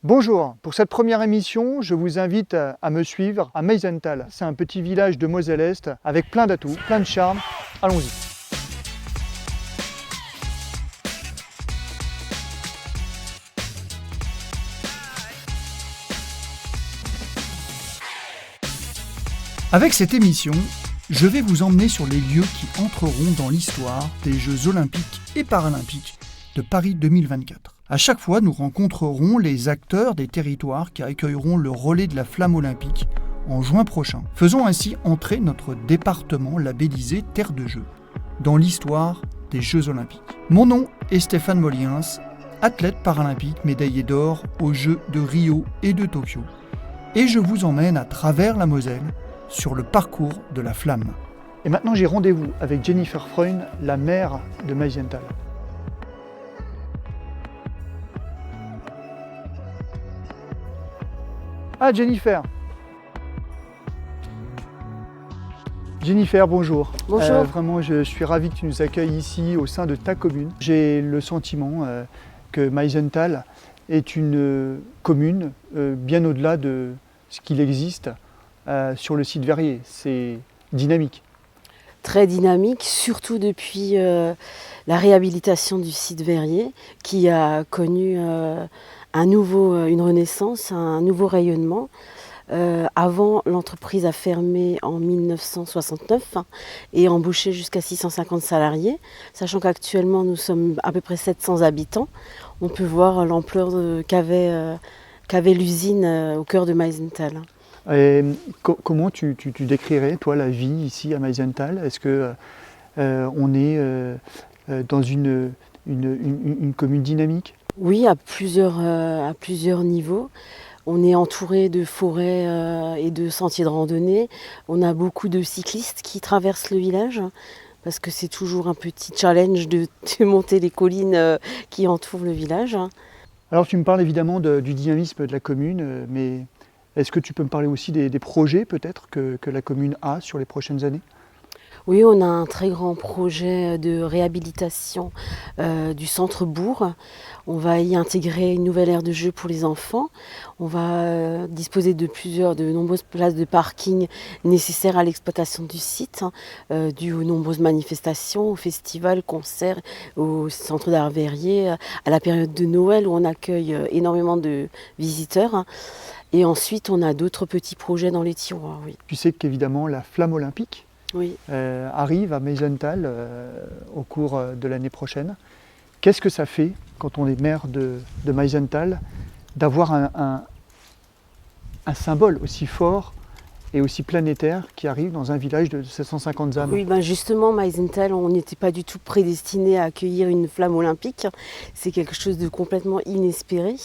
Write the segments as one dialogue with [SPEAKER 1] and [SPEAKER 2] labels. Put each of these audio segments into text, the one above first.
[SPEAKER 1] Bonjour, pour cette première émission, je vous invite à me suivre à Meisenthal. C'est un petit village de Moselle-Est avec plein d'atouts, plein de charme. Allons-y. Avec cette émission, je vais vous emmener sur les lieux qui entreront dans l'histoire des Jeux Olympiques et Paralympiques de Paris 2024. À chaque fois, nous rencontrerons les acteurs des territoires qui accueilleront le relais de la flamme olympique en juin prochain. Faisons ainsi entrer notre département labellisé Terre de Jeux dans l'histoire des Jeux Olympiques. Mon nom est Stéphane Moliens, athlète paralympique médaillé d'or aux Jeux de Rio et de Tokyo. Et je vous emmène à travers la Moselle sur le parcours de la flamme. Et maintenant, j'ai rendez-vous avec Jennifer Freund, la maire de Meisenthal. Ah, Jennifer. Jennifer, bonjour.
[SPEAKER 2] Bonjour.
[SPEAKER 1] Vraiment, je suis ravi que tu nous accueilles ici au sein de ta commune. J'ai le sentiment que Meisenthal est une commune bien au-delà de ce qu'il existe sur le site Verrier. C'est dynamique.
[SPEAKER 2] Très dynamique, surtout depuis la réhabilitation du site Verrier qui a connu une renaissance, un nouveau rayonnement. Avant, l'entreprise a fermé en 1969 et embauché jusqu'à 650 salariés, sachant qu'actuellement nous sommes à peu près 700 habitants. On peut voir l'ampleur qu'avait l'usine au cœur de Meisenthal.
[SPEAKER 1] Et comment tu décrirais, toi, la vie ici à Meisenthal? Est-ce qu'on est dans une commune dynamique?
[SPEAKER 2] Oui, à plusieurs niveaux. On est entouré de forêts et de sentiers de randonnée. On a beaucoup de cyclistes qui traversent le village parce que c'est toujours un petit challenge de monter les collines qui entourent le village.
[SPEAKER 1] Alors tu me parles évidemment du dynamisme de la commune, mais est-ce que tu peux me parler aussi des projets peut-être que la commune a sur les prochaines années?
[SPEAKER 2] Oui, on a un très grand projet de réhabilitation du centre-bourg. On va y intégrer une nouvelle aire de jeu pour les enfants. On va disposer de nombreuses places de parking nécessaires à l'exploitation du site, dues aux nombreuses manifestations, aux festivals, concerts, au centre d'art Verrier, à la période de Noël où on accueille énormément de visiteurs. Et ensuite, on a d'autres petits projets dans les tiroirs. Oui.
[SPEAKER 1] Tu sais qu'évidemment la flamme olympique arrive à Meisenthal au cours de l'année prochaine. Qu'est-ce que ça fait quand on est maire de Meisenthal d'avoir un symbole aussi fort et aussi planétaire qui arrive dans un village de 750 âmes?
[SPEAKER 2] Oui, justement, Meisenthal, on n'était pas du tout prédestiné à accueillir une flamme olympique. C'est quelque chose de complètement inespéré,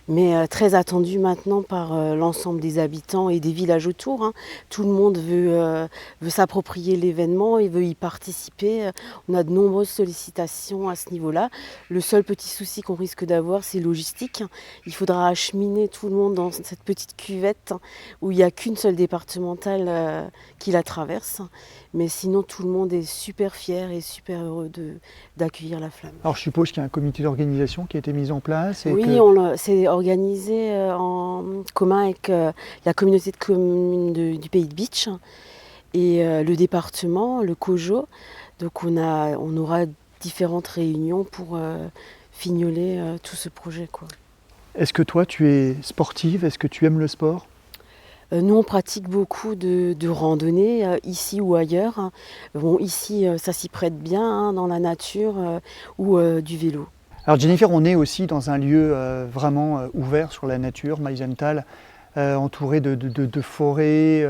[SPEAKER 2] mais très attendu maintenant par l'ensemble des habitants et des villages autour. Tout le monde veut s'approprier l'événement et veut y participer. On a de nombreuses sollicitations à ce niveau-là. Le seul petit souci qu'on risque d'avoir, c'est logistique. Il faudra acheminer tout le monde dans cette petite cuvette où il n'y a qu'une seule départementale qui la traverse. Mais sinon, tout le monde est super fier et super heureux d'accueillir la flamme.
[SPEAKER 1] Alors je suppose qu'il y a un comité d'organisation qui a été mis en place.
[SPEAKER 2] Oui, c'est organisé en commun avec la communauté de communes du Pays de Bitche et le département, le COJO. Donc on aura différentes réunions pour fignoler tout ce projet, quoi.
[SPEAKER 1] Est-ce que toi tu es sportive? Est-ce que tu aimes le sport?
[SPEAKER 2] Nous, on pratique beaucoup de randonnée, ici ou ailleurs. Bon, ici, ça s'y prête bien, dans la nature, ou du vélo.
[SPEAKER 1] Alors Jennifer, on est aussi dans un lieu vraiment ouvert sur la nature, Meisenthal, entouré de forêts.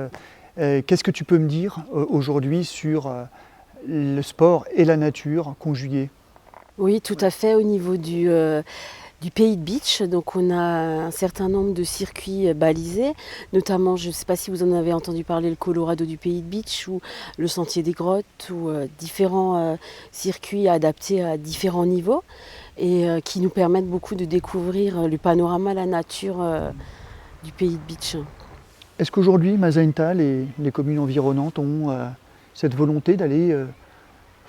[SPEAKER 1] Qu'est-ce que tu peux me dire aujourd'hui sur le sport et la nature conjugués?
[SPEAKER 2] Oui, tout à fait, au niveau du Pays de Bitche. Donc on a un certain nombre de circuits balisés, notamment, je ne sais pas si vous en avez entendu parler, le Colorado du Pays de Bitche ou le Sentier des Grottes, ou différents circuits adaptés à différents niveaux et qui nous permettent beaucoup de découvrir le panorama, la nature du Pays de Bitche.
[SPEAKER 1] Est-ce qu'aujourd'hui, Meisenthal et les communes environnantes ont cette volonté d'aller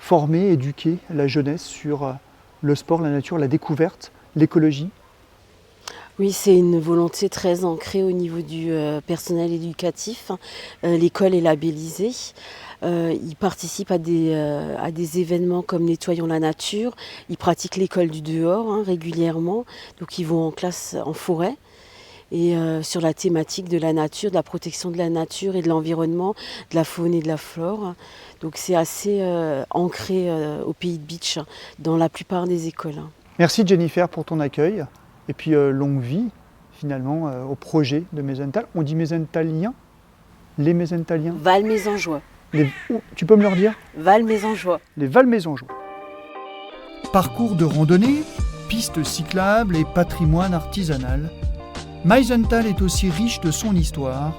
[SPEAKER 1] former, éduquer la jeunesse sur le sport, la nature, la découverte, l'écologie?
[SPEAKER 2] Oui, c'est une volonté très ancrée au niveau du personnel éducatif. L'école est labellisée. Ils participent à des événements comme Nettoyons la nature. Ils pratiquent l'école du dehors régulièrement. Donc ils vont en classe en forêt. Et sur la thématique de la nature, de la protection de la nature et de l'environnement, de la faune et de la flore. Donc c'est assez ancré au pays de Beach dans la plupart des écoles.
[SPEAKER 1] Merci Jennifer pour ton accueil. Et puis longue vie finalement au projet de Meisenthal. On dit Meisenthaliens? Les Meisenthaliens?
[SPEAKER 2] Valmésangeois.
[SPEAKER 1] Tu peux me le redire?
[SPEAKER 2] Valmésangeois.
[SPEAKER 1] Les Valmésangeois. Parcours de randonnée, pistes cyclables et patrimoine artisanal, Meisenthal est aussi riche de son histoire,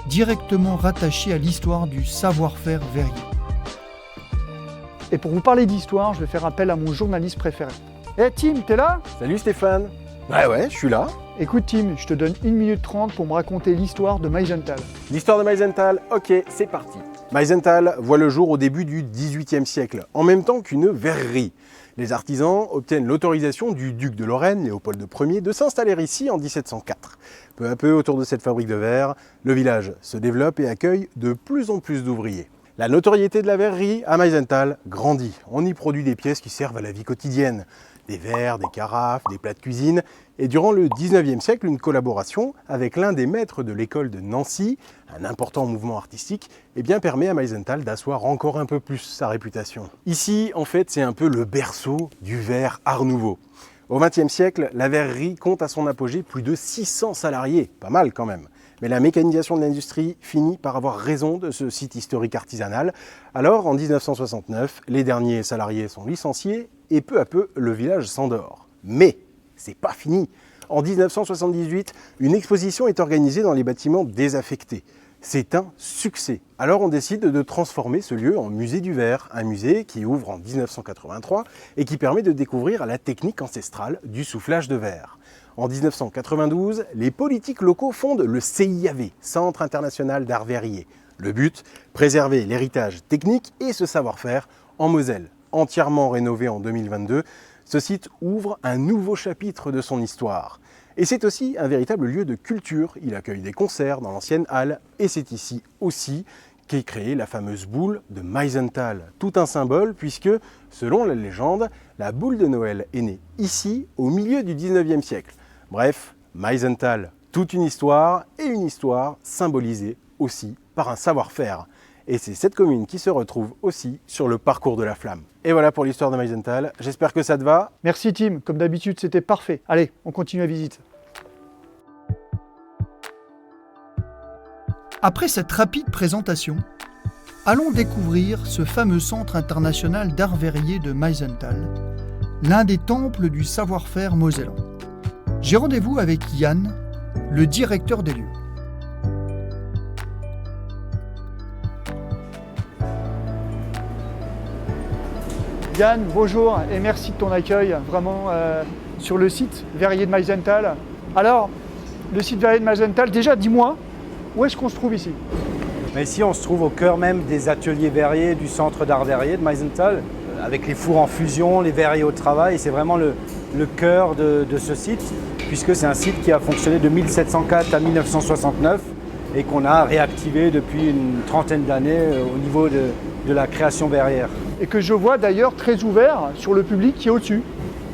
[SPEAKER 1] directement rattachée à l'histoire du savoir-faire verrier. Et pour vous parler d'histoire, je vais faire appel à mon journaliste préféré. Tim, t'es là?
[SPEAKER 3] Salut Stéphane. Ouais, je suis là.
[SPEAKER 1] Écoute Tim, je te donne 1 minute 30 pour me raconter l'histoire de Meisenthal.
[SPEAKER 3] L'histoire de Meisenthal, ok, c'est parti. Meisenthal voit le jour au début du XVIIIe siècle, en même temps qu'une verrerie. Les artisans obtiennent l'autorisation du duc de Lorraine, Léopold Ier, de s'installer ici en 1704. Peu à peu, autour de cette fabrique de verre, le village se développe et accueille de plus en plus d'ouvriers. La notoriété de la verrerie à Meisenthal grandit. On y produit des pièces qui servent à la vie quotidienne. Des verres, des carafes, des plats de cuisine. Et durant le 19e siècle, une collaboration avec l'un des maîtres de l'école de Nancy, un important mouvement artistique, permet à Meisenthal d'asseoir encore un peu plus sa réputation. Ici, en fait, c'est un peu le berceau du verre Art Nouveau. Au XXe siècle, la verrerie compte à son apogée plus de 600 salariés, pas mal quand même. Mais la mécanisation de l'industrie finit par avoir raison de ce site historique artisanal. Alors, en 1969, les derniers salariés sont licenciés et peu à peu, le village s'endort. Mais c'est pas fini. En 1978, une exposition est organisée dans les bâtiments désaffectés. C'est un succès. Alors on décide de transformer ce lieu en musée du verre, un musée qui ouvre en 1983 et qui permet de découvrir la technique ancestrale du soufflage de verre. En 1992, les politiques locaux fondent le CIAV, Centre international d'art verrier. Le but, préserver l'héritage technique et ce savoir-faire en Moselle. Entièrement rénové en 2022, ce site ouvre un nouveau chapitre de son histoire. Et c'est aussi un véritable lieu de culture. Il accueille des concerts dans l'ancienne halle et c'est ici aussi qu'est créée la fameuse boule de Meisenthal. Tout un symbole puisque, selon la légende, la boule de Noël est née ici au milieu du 19e siècle. Bref, Meisenthal, toute une histoire et une histoire symbolisée aussi par un savoir-faire. Et c'est cette commune qui se retrouve aussi sur le parcours de la flamme. Et voilà pour l'histoire de Meisenthal, j'espère que ça te va.
[SPEAKER 1] Merci Tim, comme d'habitude c'était parfait. Allez, on continue la visite. Après cette rapide présentation, allons découvrir ce fameux centre international d'art verrier de Meisenthal, l'un des temples du savoir-faire mosellan. J'ai rendez-vous avec Yann, le directeur des lieux. Yann, bonjour et merci de ton accueil vraiment sur le site verrier de Meisenthal. Alors, le site verrier de Meisenthal, déjà dis-moi, où est-ce qu'on se trouve ici?
[SPEAKER 4] Ici, on se trouve au cœur même des ateliers verriers du centre d'art verrier de Meisenthal, avec les fours en fusion, les verriers au travail. C'est vraiment le cœur de ce site, puisque c'est un site qui a fonctionné de 1704 à 1969 et qu'on a réactivé depuis une trentaine d'années au niveau de la création verrière.
[SPEAKER 1] Et que je vois d'ailleurs très ouvert sur le public qui est au-dessus.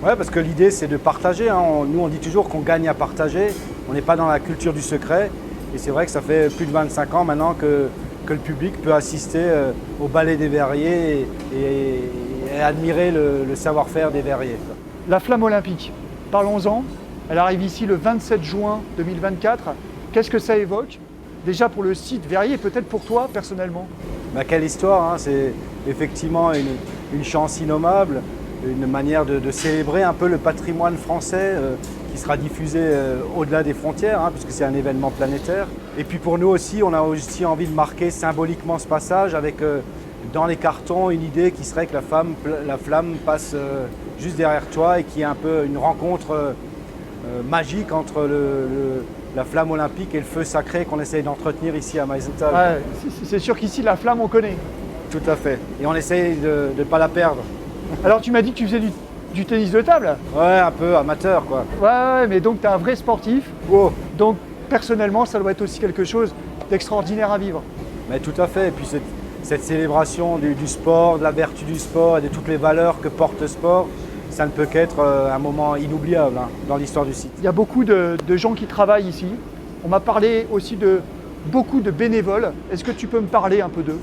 [SPEAKER 4] Oui, parce que l'idée c'est de partager. Nous on dit toujours qu'on gagne à partager, on n'est pas dans la culture du secret. Et c'est vrai que ça fait plus de 25 ans maintenant que le public peut assister au ballet des verriers et admirer le savoir-faire des verriers.
[SPEAKER 1] La flamme olympique, parlons-en. Elle arrive ici le 27 juin 2024. Qu'est-ce que ça évoque? Déjà pour le site verrier et peut-être pour toi personnellement.
[SPEAKER 4] Quelle histoire, hein. C'est effectivement une chance innommable, une manière de célébrer un peu le patrimoine français qui sera diffusé au-delà des frontières, hein, puisque c'est un événement planétaire. Et puis pour nous aussi, on a aussi envie de marquer symboliquement ce passage avec dans les cartons une idée qui serait que la flamme passe juste derrière toi et qu'il y ait un peu une rencontre magique entre la flamme olympique et le feu sacré qu'on essaye d'entretenir ici à Meisenthal.
[SPEAKER 1] Ouais, c'est sûr qu'ici la flamme on connaît.
[SPEAKER 4] Tout à fait. Et on essaye de ne pas la perdre.
[SPEAKER 1] Alors tu m'as dit que tu faisais du tennis de table.
[SPEAKER 4] Ouais, un peu amateur quoi.
[SPEAKER 1] Ouais, mais donc tu es un vrai sportif.
[SPEAKER 4] Oh.
[SPEAKER 1] Donc personnellement, ça doit être aussi quelque chose d'extraordinaire à vivre.
[SPEAKER 4] Mais tout à fait. Et puis cette célébration du sport, de la vertu du sport et de toutes les valeurs que porte le sport, ça ne peut qu'être un moment inoubliable dans l'histoire du site.
[SPEAKER 1] Il y a beaucoup de gens qui travaillent ici. On m'a parlé aussi de beaucoup de bénévoles. Est-ce que tu peux me parler un peu d'eux?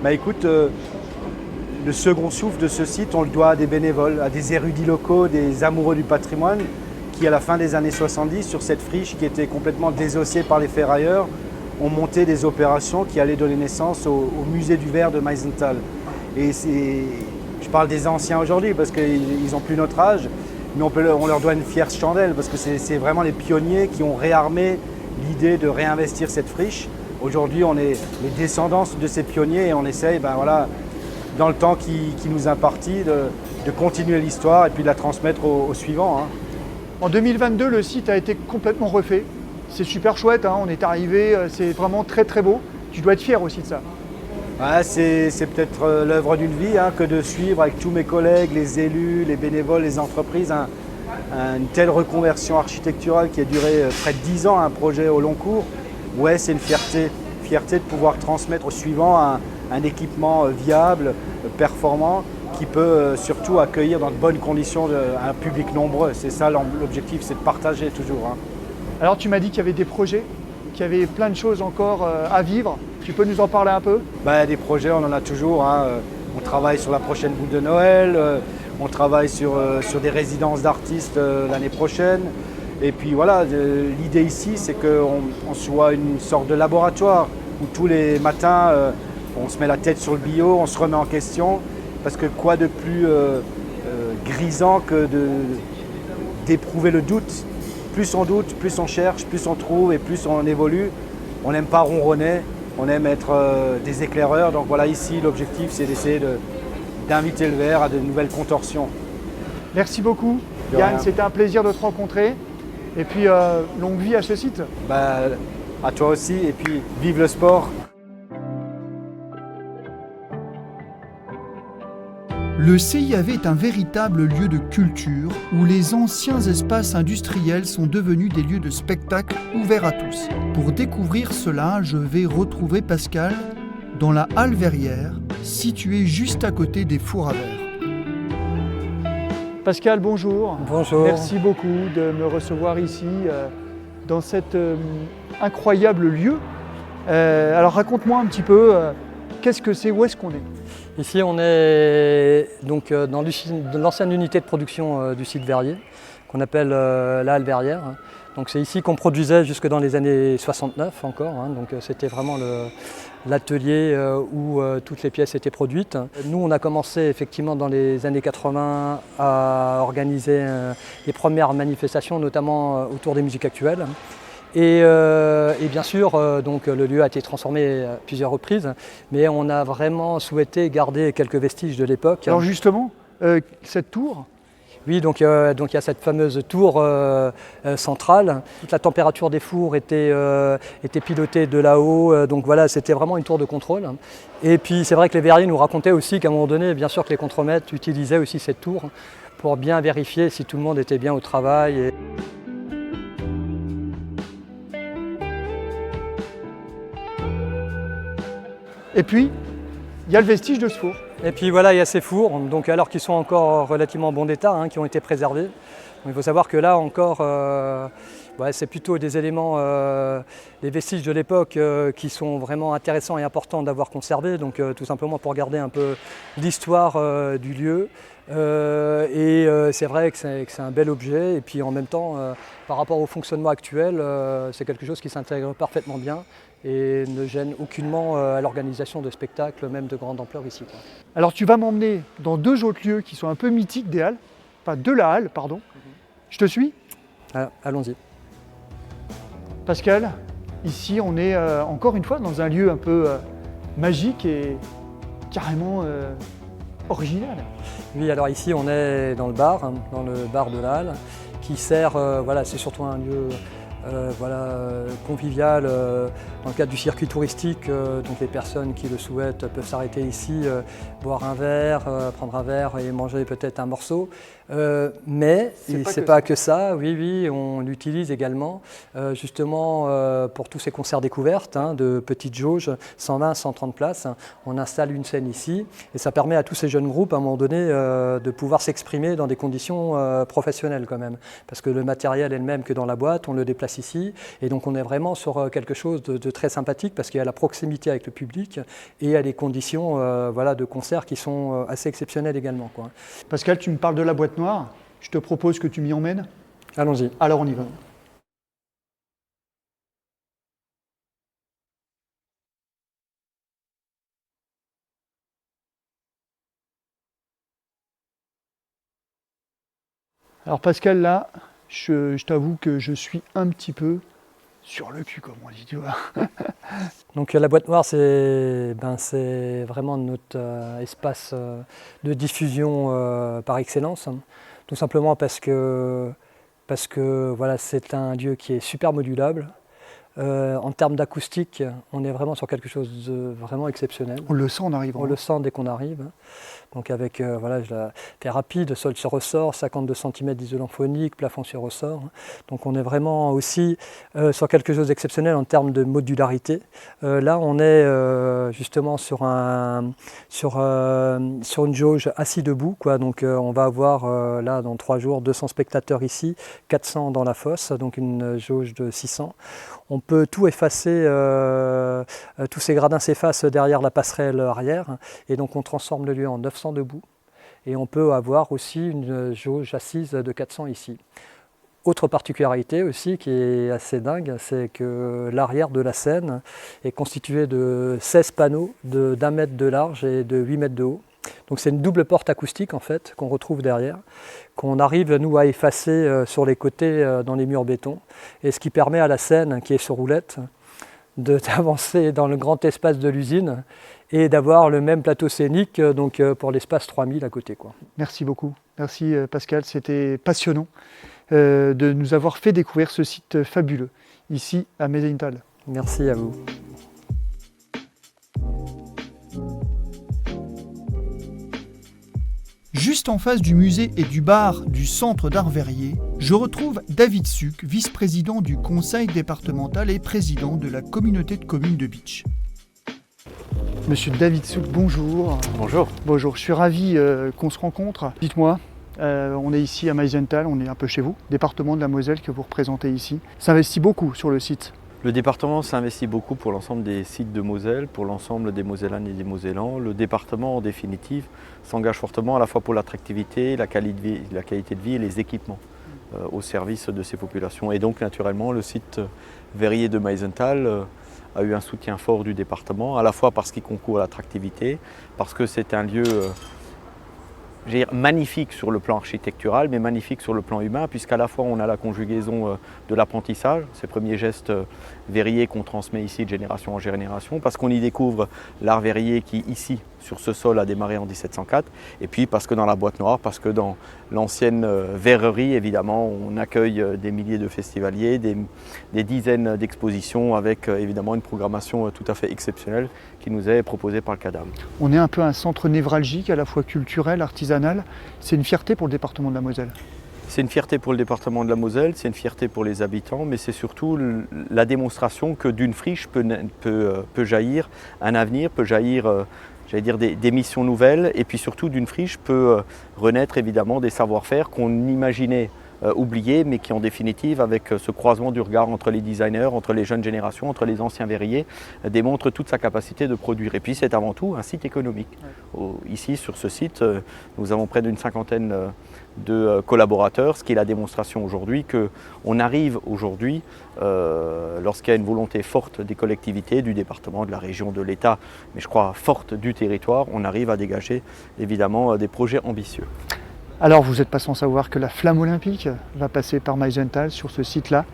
[SPEAKER 4] Bah écoute, le second souffle de ce site, on le doit à des bénévoles, à des érudits locaux, des amoureux du patrimoine qui, à la fin des années 70, sur cette friche qui était complètement désossée par les ferrailleurs, ont monté des opérations qui allaient donner naissance au musée du verre de Meisenthal. Et je parle des anciens aujourd'hui parce qu'ils n'ont plus notre âge, mais on leur doit une fière chandelle parce que c'est vraiment les pionniers qui ont réarmé l'idée de réinvestir cette friche. Aujourd'hui, on est les descendants de ces pionniers et on essaye, dans le temps qui nous est imparti, de continuer l'histoire et puis de la transmettre aux suivants.
[SPEAKER 1] En 2022, le site a été complètement refait. C'est super chouette, on est arrivé, c'est vraiment très très beau. Tu dois être fier aussi de ça.
[SPEAKER 4] Ouais, c'est peut-être l'œuvre d'une vie que de suivre avec tous mes collègues, les élus, les bénévoles, les entreprises, une telle reconversion architecturale qui a duré près de 10 ans, un projet au long cours. Ouais, c'est une fierté de pouvoir transmettre aux suivants un équipement viable, performant, qui peut surtout accueillir dans de bonnes conditions un public nombreux. C'est ça l'objectif, c'est de partager toujours.
[SPEAKER 1] Alors tu m'as dit qu'il y avait des projets, qu'il y avait plein de choses encore à vivre. Tu peux nous en parler un peu?
[SPEAKER 4] Des projets, on en a toujours. On travaille sur la prochaine boule de Noël, on travaille sur des résidences d'artistes l'année prochaine. Et puis voilà, l'idée ici, c'est qu'on soit une sorte de laboratoire où tous les matins, on se met la tête sur le bio, on se remet en question. Parce que quoi de plus grisant que d'éprouver le doute. Plus on doute, plus on cherche, plus on trouve et plus on évolue. On n'aime pas ronronner, on aime être des éclaireurs. Donc voilà, ici, l'objectif, c'est d'essayer d'inviter le verre à de nouvelles contorsions.
[SPEAKER 1] Merci beaucoup, Yann, c'était un plaisir de te rencontrer. Et puis, longue vie à ce site.
[SPEAKER 4] À toi aussi, et puis vive le sport.
[SPEAKER 1] Le CIAV est un véritable lieu de culture où les anciens espaces industriels sont devenus des lieux de spectacle ouverts à tous. Pour découvrir cela, je vais retrouver Pascal dans la halle verrière, située juste à côté des fours à verre. Pascal, bonjour.
[SPEAKER 5] Bonjour.
[SPEAKER 1] Merci beaucoup de me recevoir ici, dans cet incroyable lieu. Alors raconte-moi un petit peu, qu'est-ce que c'est, où est-ce qu'on est ?
[SPEAKER 5] Ici, on est donc dans l'ancienne unité de production du site verrier, qu'on appelle la halle verrière. Donc c'est ici qu'on produisait jusque dans les années 69 encore. Donc c'était vraiment l'atelier où toutes les pièces étaient produites. Nous, on a commencé effectivement dans les années 80 à organiser les premières manifestations, notamment autour des musiques actuelles. Et bien sûr, donc, le lieu a été transformé à plusieurs reprises, mais on a vraiment souhaité garder quelques vestiges de l'époque.
[SPEAKER 1] Alors justement, cette tour ?
[SPEAKER 5] Oui, donc il y a cette fameuse tour centrale. Toute la température des fours était pilotée de là-haut, donc voilà, c'était vraiment une tour de contrôle. Et puis c'est vrai que les verriers nous racontaient aussi qu'à un moment donné, bien sûr que les contremaîtres utilisaient aussi cette tour pour bien vérifier si tout le monde était bien au travail.
[SPEAKER 1] Et puis, il y a le vestige de ce four.
[SPEAKER 5] Et puis voilà, il y a ces fours, donc, alors qu'ils sont encore relativement en bon état, qui ont été préservés. Donc, il faut savoir que là encore, c'est plutôt des éléments, des vestiges de l'époque qui sont vraiment intéressants et importants d'avoir conservés. Donc tout simplement pour garder un peu l'histoire du lieu. C'est vrai que c'est un bel objet. Et puis en même temps, par rapport au fonctionnement actuel, c'est quelque chose qui s'intègre parfaitement bien et ne gêne aucunement à l'organisation de spectacles, même de grande ampleur ici.
[SPEAKER 1] Alors tu vas m'emmener dans deux autres lieux qui sont un peu mythiques des halles, enfin de la halle, pardon. Je te suis ?
[SPEAKER 5] Allons-y.
[SPEAKER 1] Pascal, ici on est encore une fois dans un lieu un peu magique et carrément original.
[SPEAKER 5] Oui, alors ici on est dans le bar de la halle, qui sert, c'est surtout un lieu convivial dans le cadre du circuit touristique. Donc les personnes qui le souhaitent peuvent s'arrêter ici, boire un verre, prendre un verre et manger peut-être un morceau. Mais c'est pas que ça. Oui, on l'utilise également justement pour tous ces concerts découvertes de petites jauges, 120, 130 places. On installe une scène ici et ça permet à tous ces jeunes groupes à un moment donné de pouvoir s'exprimer dans des conditions professionnelles quand même. Parce que le matériel est le même que dans la boîte, on le déplace ici et donc on est vraiment sur quelque chose de très sympathique parce qu'il y a la proximité avec le public et il y a les conditions de concert qui sont assez exceptionnelles également, quoi.
[SPEAKER 1] Pascal, tu me parles de la boîte noire. Je te propose que tu m'y emmènes.
[SPEAKER 5] Allons-y.
[SPEAKER 1] Alors on y va. Alors Pascal, là, je t'avoue que je suis un petit peu sur le cul, comme on dit, tu vois.
[SPEAKER 5] Donc la boîte noire, c'est vraiment notre espace de diffusion par excellence. Tout simplement parce que voilà, c'est un lieu qui est super modulable. En termes d'acoustique, on est vraiment sur quelque chose de vraiment exceptionnel.
[SPEAKER 1] On le sent en arrivant.
[SPEAKER 5] On le sent dès qu'on arrive. Donc avec je la fais rapide, sol sur ressort, 52 cm d'isolant phonique, plafond sur ressort. Donc on est vraiment aussi sur quelque chose d'exceptionnel en termes de modularité. Là on est justement sur une jauge assis debout, quoi. Donc on va avoir là dans 3 jours 200 spectateurs ici, 400 dans la fosse, donc une jauge de 600. On peut tout effacer, tous ces gradins s'effacent derrière la passerelle arrière et donc on transforme le lieu en 900 debout et on peut avoir aussi une jauge assise de 400 ici. Autre particularité aussi qui est assez dingue, c'est que l'arrière de la scène est constitué de 16 panneaux d'1 mètre de large et de 8 mètres de haut. Donc c'est une double porte acoustique en fait qu'on retrouve derrière, qu'on arrive nous à effacer sur les côtés dans les murs béton, et ce qui permet à la scène qui est sur roulette d'avancer dans le grand espace de l'usine et d'avoir le même plateau scénique donc pour l'espace 3000 à côté, quoi.
[SPEAKER 1] Merci beaucoup, merci Pascal, c'était passionnant de nous avoir fait découvrir ce site fabuleux ici à Meisenthal.
[SPEAKER 5] Merci à vous.
[SPEAKER 1] Juste en face du musée et du bar du centre d'art Verrier, je retrouve David Suc, vice-président du conseil départemental et président de la communauté de communes de Bitche. Monsieur David Suc, bonjour.
[SPEAKER 6] Bonjour.
[SPEAKER 1] Bonjour, je suis ravi qu'on se rencontre. Dites-moi, on est ici à Meisenthal, on est un peu chez vous, département de la Moselle que vous représentez ici. S'investit beaucoup sur le site.
[SPEAKER 6] Le département s'investit beaucoup pour l'ensemble des sites de Moselle, pour l'ensemble des Mosellanes et des Mosellans. Le département, en définitive, s'engage fortement à la fois pour l'attractivité, la qualité de vie et les équipements au service de ces populations. Et donc, naturellement, le site Verrier de Meisenthal a eu un soutien fort du département, à la fois parce qu'il concourt à l'attractivité, parce que c'est un lieu magnifique sur le plan architectural, mais magnifique sur le plan humain, puisqu'à la fois on a la conjugaison de l'apprentissage, ces premiers gestes verriers qu'on transmet ici de génération en génération, parce qu'on y découvre l'art verrier qui, ici, sur ce sol, a démarré en 1704, et puis parce que dans la boîte noire, parce que dans l'ancienne verrerie, évidemment, on accueille des milliers de festivaliers, des dizaines d'expositions, avec évidemment une programmation tout à fait exceptionnelle qui nous est proposée par le CADAM.
[SPEAKER 1] On est un peu un centre névralgique, à la fois culturel, artisanal. C'est une fierté pour le département de la Moselle.
[SPEAKER 6] C'est une fierté pour le département de la Moselle, c'est une fierté pour les habitants, mais c'est surtout la démonstration que d'une friche peut jaillir un avenir, peut jaillir des missions nouvelles, et puis surtout d'une friche peut renaître évidemment des savoir-faire qu'on imaginait oubliés, mais qui en définitive, avec ce croisement du regard entre les designers, entre les jeunes générations, entre les anciens verriers, démontre toute sa capacité de produire. Et puis c'est avant tout un site économique. Ici, sur ce site, nous avons près d'une 50aine de collaborateurs, ce qui est la démonstration aujourd'hui qu'on arrive aujourd'hui, lorsqu'il y a une volonté forte des collectivités, du département, de la région, de l'État, mais je crois forte du territoire, on arrive à dégager évidemment des projets ambitieux.
[SPEAKER 1] Alors vous n'êtes pas sans savoir que la flamme olympique va passer par Meisenthal sur ce site-là.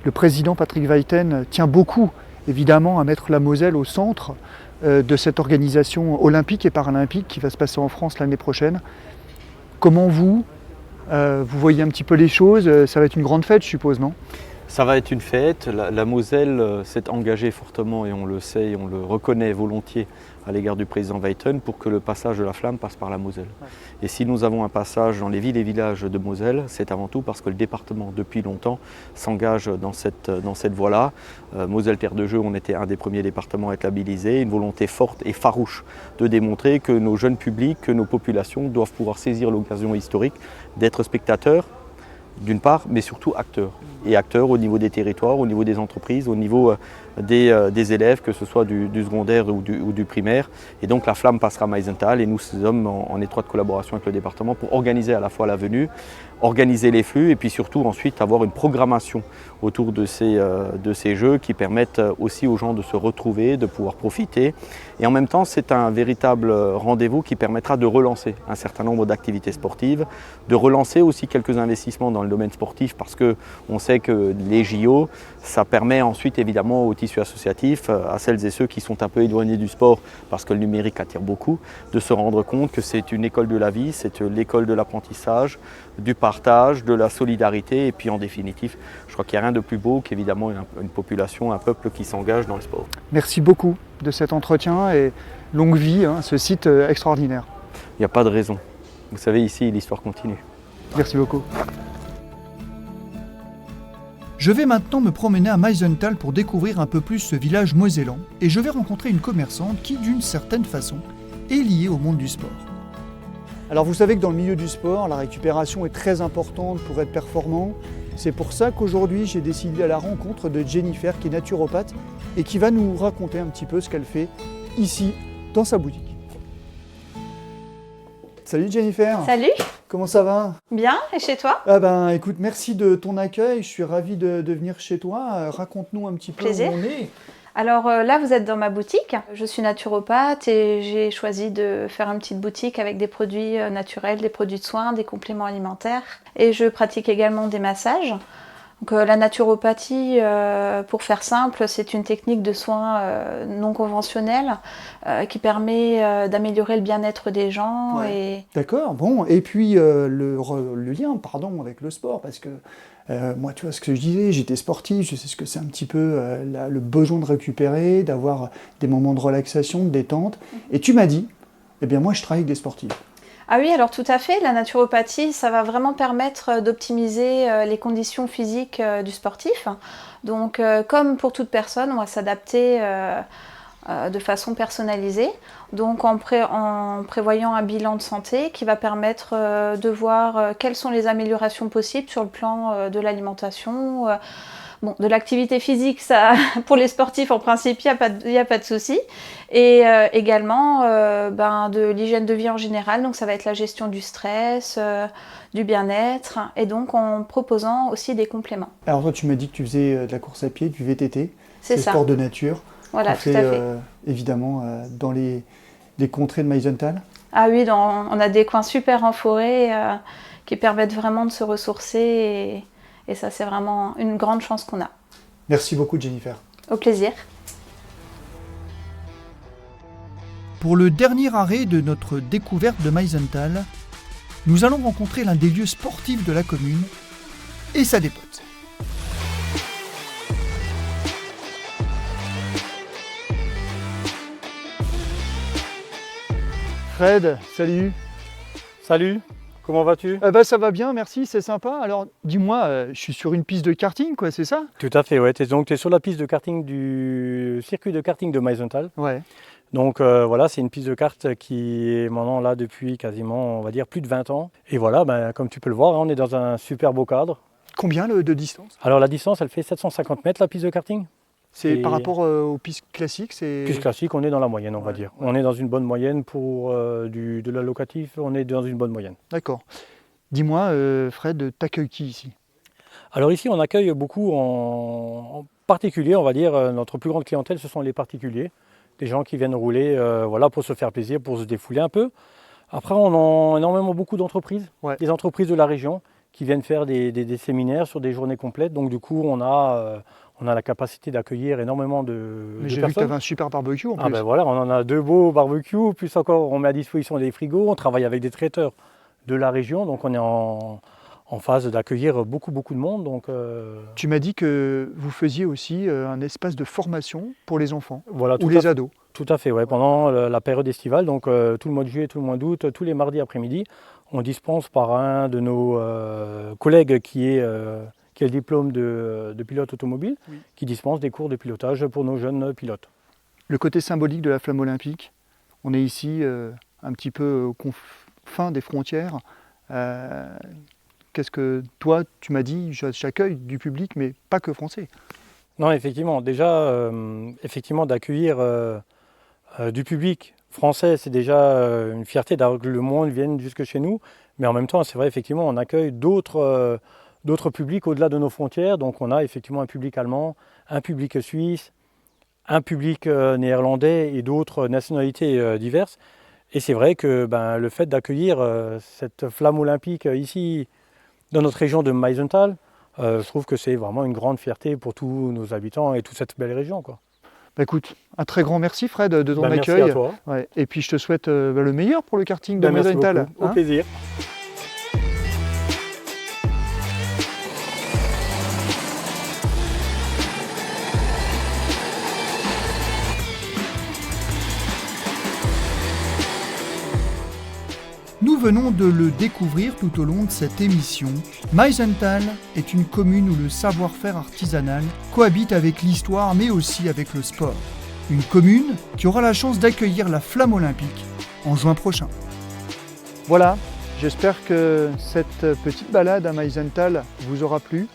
[SPEAKER 1] Le président Patrick Weiten tient beaucoup évidemment à mettre la Moselle au centre de cette organisation olympique et paralympique qui va se passer en France l'année prochaine. Comment vous voyez un petit peu les choses? Ça va être une grande fête, je suppose, non?
[SPEAKER 6] Ça va être une fête. La Moselle s'est engagée fortement, et on le sait, et on le reconnaît volontiers à l'égard du président Weyten, pour que le passage de la flamme passe par la Moselle. Ouais. Et si nous avons un passage dans les villes et villages de Moselle, c'est avant tout parce que le département, depuis longtemps, s'engage dans cette voie-là. Moselle Terre de Jeux, on était un des premiers départements à être labellisé, une volonté forte et farouche de démontrer que nos jeunes publics, que nos populations doivent pouvoir saisir l'occasion historique d'être spectateurs, d'une part, mais surtout acteurs. Et acteurs au niveau des territoires, au niveau des entreprises, au niveau des élèves, que ce soit du secondaire ou du primaire. Et donc la flamme passera à Meisenthal, et nous sommes en étroite collaboration avec le département pour organiser à la fois la venue, organiser les flux, et puis surtout ensuite avoir une programmation autour de ces jeux qui permettent aussi aux gens de se retrouver, de pouvoir profiter. Et en même temps, c'est un véritable rendez-vous qui permettra de relancer un certain nombre d'activités sportives, de relancer aussi quelques investissements dans le domaine sportif, parce qu'on sait que les JO, ça permet ensuite évidemment au tissu associatif, à celles et ceux qui sont un peu éloignés du sport, parce que le numérique attire beaucoup, de se rendre compte que c'est une école de la vie, c'est l'école de l'apprentissage, du partage, de la solidarité, et puis en définitive, je crois qu'il n'y a rien de plus beau qu'évidemment une population, un peuple qui s'engage dans le sport.
[SPEAKER 1] Merci beaucoup de cet entretien et longue vie, ce site extraordinaire.
[SPEAKER 6] Il n'y a pas de raison. Vous savez, ici, l'histoire continue.
[SPEAKER 1] Merci beaucoup. Je vais maintenant me promener à Meisenthal pour découvrir un peu plus ce village mosellan, et je vais rencontrer une commerçante qui, d'une certaine façon, est liée au monde du sport. Alors vous savez que dans le milieu du sport, la récupération est très importante pour être performant. C'est pour ça qu'aujourd'hui, j'ai décidé à la rencontre de Jennifer, qui est naturopathe, et qui va nous raconter un petit peu ce qu'elle fait ici, dans sa boutique. Salut Jennifer.
[SPEAKER 7] Salut.
[SPEAKER 1] Comment ça va?
[SPEAKER 7] Bien, et chez toi?
[SPEAKER 1] Écoute, merci de ton accueil, je suis ravi de venir chez toi. Raconte-nous un petit peu
[SPEAKER 7] Plaisir.
[SPEAKER 1] où on est.
[SPEAKER 7] Alors là, vous êtes dans ma boutique. Je suis naturopathe et j'ai choisi de faire une petite boutique avec des produits naturels, des produits de soins, des compléments alimentaires. Et je pratique également des massages. Donc, la naturopathie, pour faire simple, c'est une technique de soins non conventionnelle qui permet d'améliorer le bien-être des gens.
[SPEAKER 1] Ouais.
[SPEAKER 7] Et...
[SPEAKER 1] D'accord, bon, et puis le lien, avec le sport, parce que moi, tu vois ce que je disais, j'étais sportif, je sais ce que c'est un petit peu le besoin de récupérer, d'avoir des moments de relaxation, de détente. Et tu m'as dit, eh bien moi je travaille avec des sportifs.
[SPEAKER 7] Ah oui, alors tout à fait, la naturopathie, ça va vraiment permettre d'optimiser les conditions physiques du sportif. Donc comme pour toute personne, on va s'adapter de façon personnalisée. Donc en prévoyant un bilan de santé qui va permettre de voir quelles sont les améliorations possibles sur le plan de l'alimentation. Bon, de l'activité physique, ça, pour les sportifs, en principe, il n'y a pas de souci. Et également de l'hygiène de vie en général. Donc ça va être la gestion du stress, du bien-être, et donc en proposant aussi des compléments.
[SPEAKER 1] Alors toi, tu m'as dit que tu faisais de la course à pied, du VTT,
[SPEAKER 7] c'est ça.
[SPEAKER 1] Sport de nature.
[SPEAKER 7] Voilà, tout à fait.
[SPEAKER 1] Évidemment, dans les contrées de Meisenthal.
[SPEAKER 7] Ah oui, on a des coins super en forêt qui permettent vraiment de se ressourcer. Et ça, c'est vraiment une grande chance qu'on a.
[SPEAKER 1] Merci beaucoup, Jennifer.
[SPEAKER 7] Au plaisir.
[SPEAKER 1] Pour le dernier arrêt de notre découverte de Meisenthal, nous allons rencontrer l'un des lieux sportifs de la commune et sa dépote. Fred, salut.
[SPEAKER 8] Salut, comment vas-tu?
[SPEAKER 1] Ça va bien, merci, c'est sympa. Alors dis-moi, je suis sur une piste de karting, quoi, c'est ça?
[SPEAKER 8] Tout à fait, ouais. Tu es sur la piste de karting du circuit de karting de Meisenthal.
[SPEAKER 1] Ouais.
[SPEAKER 8] Donc voilà, c'est une piste de kart qui est maintenant là depuis quasiment, on va dire, plus de 20 ans. Et voilà, comme tu peux le voir, on est dans un super beau cadre.
[SPEAKER 1] Combien de distance?
[SPEAKER 8] Alors la distance, elle fait 750 mètres, la piste de karting.
[SPEAKER 1] C'est par rapport aux pistes classiques, c'est...
[SPEAKER 8] Piste classique, on est dans la moyenne, on va dire. Ouais. On est dans une bonne moyenne pour de la locative, on est dans une bonne moyenne.
[SPEAKER 1] D'accord. Dis-moi, Fred, t'accueilles qui ici?
[SPEAKER 8] Alors ici, on accueille beaucoup en particulier, on va dire, notre plus grande clientèle, ce sont les particuliers. Des gens qui viennent rouler pour se faire plaisir, pour se défouler un peu. Après, on a énormément beaucoup d'entreprises, des entreprises de la région qui viennent faire des séminaires sur des journées complètes. Donc du coup, on a la capacité d'accueillir énormément de
[SPEAKER 1] personnes. J'ai vu que tu avais un super barbecue en plus.
[SPEAKER 8] Voilà, on en a 2 beaux barbecues, plus encore on met à disposition des frigos, on travaille avec des traiteurs de la région, donc on est en en phase d'accueillir beaucoup de monde. Donc,
[SPEAKER 1] Tu m'as dit que vous faisiez aussi un espace de formation pour les enfants
[SPEAKER 8] voilà,
[SPEAKER 1] ou les ados.
[SPEAKER 8] Tout à fait, ouais. Pendant la période estivale, donc tout le mois de juillet, tout le mois d'août, tous les mardis après-midi, on dispense par un de nos collègues qui a le diplôme de pilote automobile, qui dispense des cours de pilotage pour nos jeunes pilotes.
[SPEAKER 1] Le côté symbolique de la flamme olympique, on est ici un petit peu aux confins des frontières. Qu'est-ce que toi, tu m'as dit, j'accueille du public, mais pas que français.
[SPEAKER 8] Non, effectivement, déjà, d'accueillir du public français, c'est déjà une fierté que le monde vienne jusque chez nous. Mais en même temps, c'est vrai, effectivement, on accueille d'autres publics au-delà de nos frontières. Donc on a effectivement un public allemand, un public suisse, un public néerlandais et d'autres nationalités diverses. Et c'est vrai que le fait d'accueillir cette flamme olympique ici, dans notre région de Meisenthal, je trouve que c'est vraiment une grande fierté pour tous nos habitants et toute cette belle région, quoi.
[SPEAKER 1] Écoute, un très grand merci Fred de ton
[SPEAKER 8] merci
[SPEAKER 1] accueil.
[SPEAKER 8] à toi.
[SPEAKER 1] Ouais. Et puis je te souhaite le meilleur pour le karting de
[SPEAKER 8] Merci
[SPEAKER 1] Meisenthal.
[SPEAKER 8] beaucoup. Au plaisir.
[SPEAKER 1] Nous venons de le découvrir tout au long de cette émission. Meisenthal est une commune où le savoir-faire artisanal cohabite avec l'histoire mais aussi avec le sport. Une commune qui aura la chance d'accueillir la flamme olympique en juin prochain. Voilà, j'espère que cette petite balade à Meisenthal vous aura plu.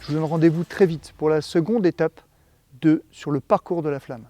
[SPEAKER 1] Je vous donne rendez-vous très vite pour la seconde étape sur le parcours de la flamme.